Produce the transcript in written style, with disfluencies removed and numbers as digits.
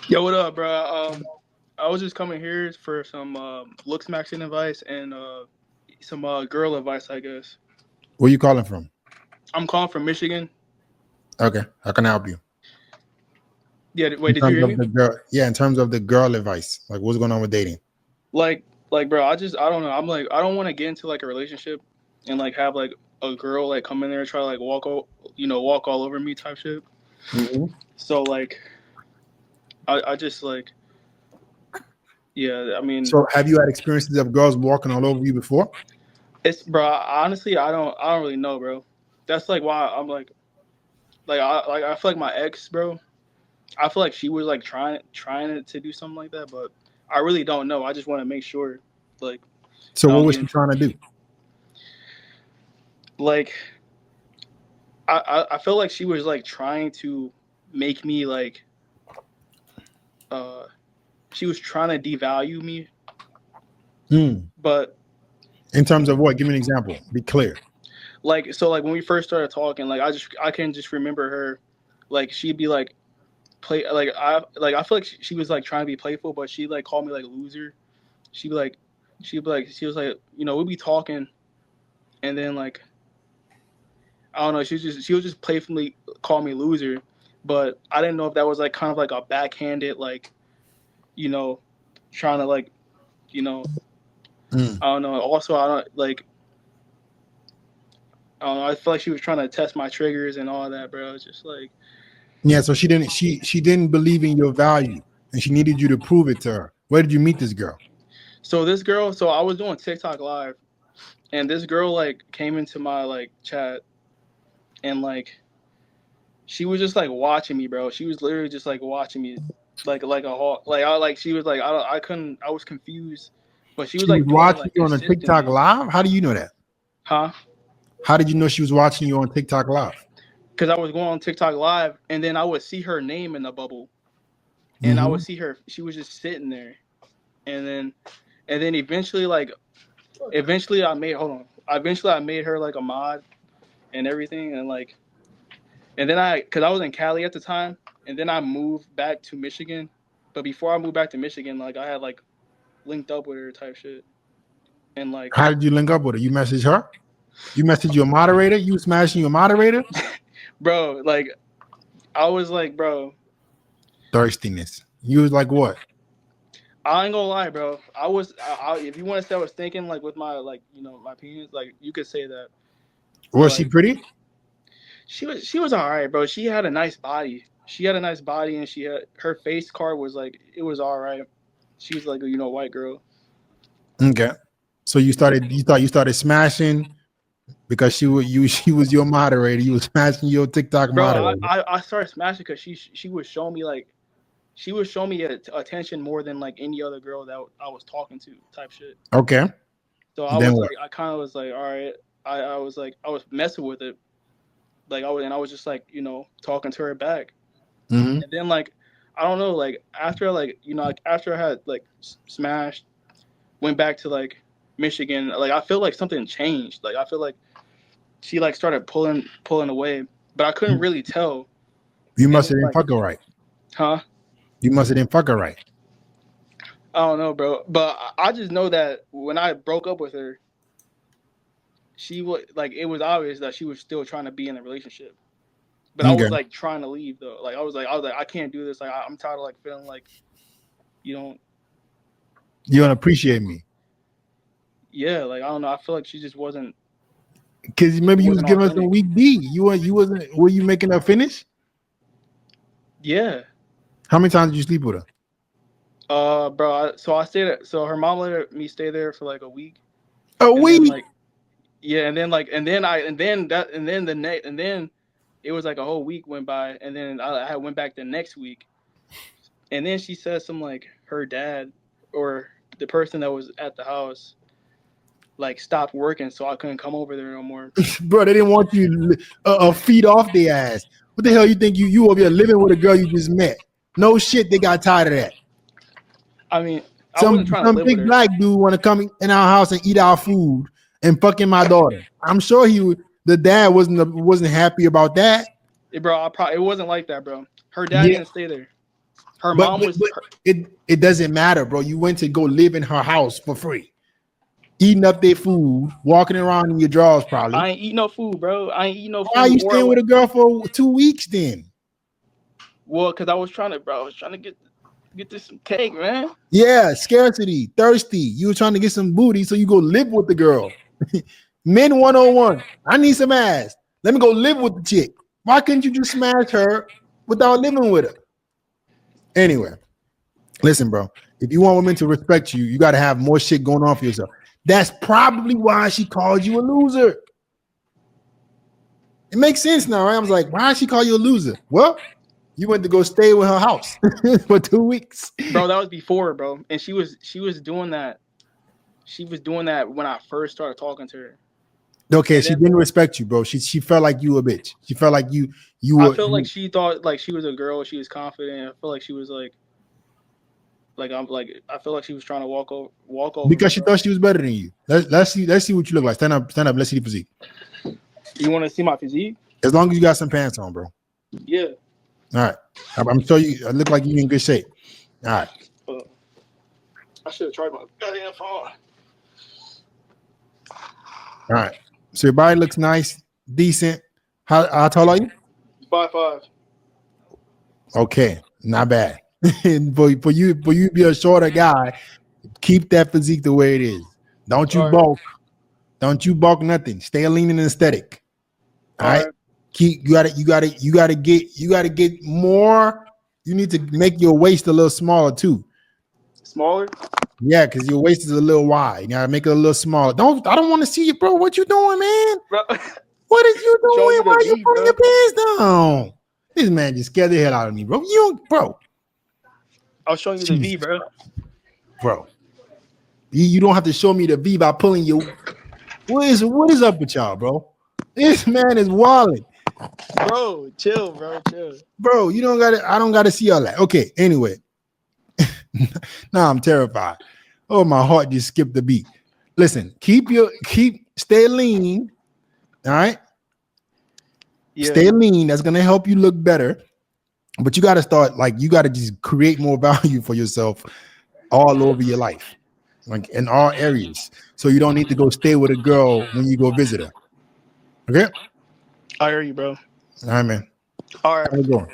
Yo, what up, bro? I was just coming here for some looks maxing advice and some girl advice, I guess. Where you calling from? I'm calling from Michigan. Okay, how can I help you? Yeah, wait, In did you terms hear of me? the girl, yeah, in terms of the girl advice, like what's going on with dating? Bro, I don't know. I'm like, I don't want to get into like a relationship and like have like a girl like come in there and try to like walk all over me type shit. Mhm. So like, I just like, yeah, I mean, So, have you had experiences of girls walking all over you before? it's bro. Honestly, I don't really know, bro. That's like why I'm I feel like my ex, bro. I feel like she was like trying to do something like that, but I really don't know. I just want to make sure, like, So, I what don't was get she into trying to do? like I feel like she was like trying to make me like uh she was trying to devalue me, Hmm. but In terms of what? Give me an example. Be clear. like when we first started talking, like I can just remember her, like she'd be like I feel like she was like trying to be playful, but she like called me like loser. She'd be like she was like we'd be talking and then like I don't know. She was just playfully call me loser, but I didn't know if that was like kind of like a backhanded like you know trying to like you know Hmm. I don't know. Also, I don't like I don't know. I feel like she was trying to test my triggers and all that, bro. It's just like Yeah. So she didn't. She didn't believe in your value, and she needed you to prove it to her. Where did you meet this girl? so this girl. So I was doing TikTok live, and this girl like came into my like chat and like she was just like watching me, bro. She was literally just like watching me, like a hawk. Like I like she was like I couldn't I was confused, but she was She was like doing it watching like you on a TikTok consistently, live. How do you know that? huh? How did you know she was watching you on TikTok live? Because I was going on TikTok live, and then I would see her name in the bubble, and I would Mm-hmm. see her. She was just sitting there, and then eventually I made hold on. Eventually I made her like a mod and everything, and like and then because I was in Cali at the time, and then I moved back to Michigan. But before I moved back to Michigan, like I had like linked up with her type shit, and like, How did you link up with her? You message her? You message your moderator? You smashing your moderator? bro, like I was like, bro, Thirstiness. You was like what? I ain't gonna lie, bro. If you want to say I was thinking like with my like my penis, like you could say that, but Was she like pretty? she was all right, bro. She had a nice body. She had a nice body, and she had her face card was like it was all right. She was like a white girl, Okay. So you thought you started smashing because she was your moderator. You was smashing your TikTok bro. moderator. I started smashing because she was showing me like she was showing me attention more than like any other girl that I was talking to type shit. Okay. So I Then was what? like I kind of was like all right. I was like I was messing with it like I was just like talking to her back, Mm-hmm. and then like I don't know like after like like, after I had like smashed, went back to like Michigan, like I feel like something changed. Like I feel like she like started pulling away, but I couldn't really tell. You And must then have didn't like, fuck her right. huh? You must have didn't fuck her right. I don't know, bro. But I just know that when I broke up with her, she was like it was obvious that she was still trying to be in a relationship. But I Okay. was like trying to leave though. Like I was like I can't do this. Like I'm tired of like feeling like you don't You don't like appreciate me. yeah. Like I don't know. I feel like she just wasn't. Because It maybe you was wasn't giving us a authentic. weak D. You wasn't were you making her finish? Yeah. How many times did you sleep with her? Bro. So I stayed. So her mom let me stay there for like a week, A and then week. like yeah, and then like and then the next and then it was like a whole week went by, and then I went back the next week, and then she said some like her dad or the person that was at the house like stopped working, so I couldn't come over there no more. Bro, they didn't want you feet off their ass. What the hell you think you over here living with a girl you just met? No shit, they got tired of that. I mean, I Some wasn't trying to some live with big her. black dude want to come in our house and eat our food and fucking my daughter. I'm sure the dad wasn't happy about that. Bro, it wasn't like that, bro. Her dad Yeah, didn't stay there. Her But, mom but, was. but it doesn't matter, bro. You went to go live in her house for free, eating up their food, walking around in your drawers, probably. I ain't eat no food, bro. I ain't eat no Why are food. you staying with a girl for 2 weeks then? Well, because I was trying to get this some cake, man. Yeah, scarcity, thirsty. You were trying to get some booty, so you go live with the girl. Men 101. I need some ass. Let me go live with the chick. Why couldn't you just smash her without living with her? Anyway, listen, bro. If you want women to respect you, you got to have more shit going on for yourself. That's probably why she called you a loser. It makes sense now, right? I was like, why did she call you a loser? Well, you went to go stay with her house for 2 weeks. Bro, that was before, bro. And she was doing that. She was doing that when I first started talking to her. Okay, And she then, didn't respect you, bro. She felt like you a bitch. She felt like you I were. felt like she thought like she was a girl. She was confident. I feel like she was like I'm like I feel like she was trying to walk over Because me, she bro. thought she was better than you. Let's see what you look like. Stand up. Let's see the physique. You want to see my physique? As long as you got some pants on, bro. Yeah. All right. I'm sure you look like you in good shape. All right. I should have tried my goddamn phone. All right. So your body looks nice, decent. How tall are you? 5'5". Okay, not bad. for you to be a shorter guy, keep that physique the way it is. Don't you bulk. Don't you bulk nothing. Stay lean and aesthetic. All right. You gotta get more. You need to make your waist a little smaller too. Smaller? Yeah, because your waist is a little wide. You gotta make it a little smaller. I don't want to see you, bro. What you doing, man? Bro. What is you Show doing? you Why the are you V, pulling bro. your pants down? This man just scared the hell out of me, bro. Bro. I was showing you the V, bro. Bro. You don't have to show me the V by pulling your. What is up with y'all, bro? This man is wilding. Bro, chill, bro. Chill. Bro, I don't gotta see all that. Okay, anyway. Now I'm terrified. Oh, my heart just skipped the beat. Listen, stay lean. All right. Yeah. Stay lean. That's gonna help you look better. But you gotta start, like, you gotta just create more value for yourself all over your life, like in all areas. So you don't need to go stay with a girl when you go visit her. Okay. I hear you, bro. All right, man. All right. How's it going?